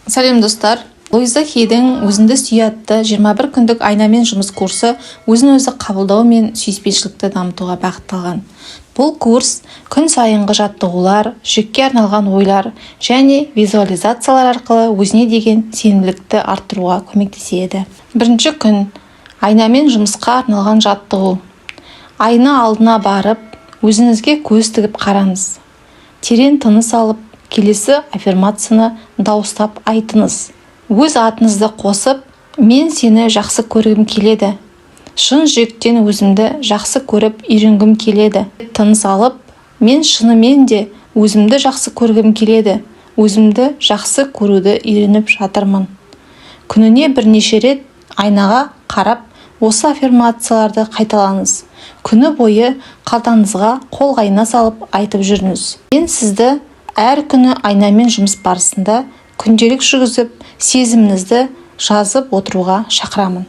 Сәлем достар. Луиза Хейдің өзіңді сүй атты 21 күндік айнамен жұмыс курсы өзін-өзі қабылдау мен сүйіспеншілікті дамытуға бағытталған. Бұл курс күн сайынғы жаттығулар, жікке арналған ойлар және визуализациялар арқылы өзіне деген сенімділікті арттыруға көмектеседі. Бірінші күн айнамен жұмысқа арналған жаттығу. Айна алдына барып, өзіңізге көз тігіп қараңыз. Терең тыныс алып, келесі аффирмацияны дауыстап айтыңыз. Өз атыңызды қосып, мен сені жақсы көргім келеді. Шын жүректен өзімді жақсы көріп үйренгім келеді. Тыныс алып, мен шынымен де өзімді жақсы көргім келеді. Өзімді жақсы көруді үйреніп жатырмын. Күніне бірнеше рет айнаға қарап, осы аффирмацияларды қайталаңыз. Күні бойы қалтаңызға қолғайна салып айтып жүріңіз. Мен сізді әр күні айнамен жұмыс барысында күнделік жүргізіп, сезіміңізді жазып отыруға шақырамын.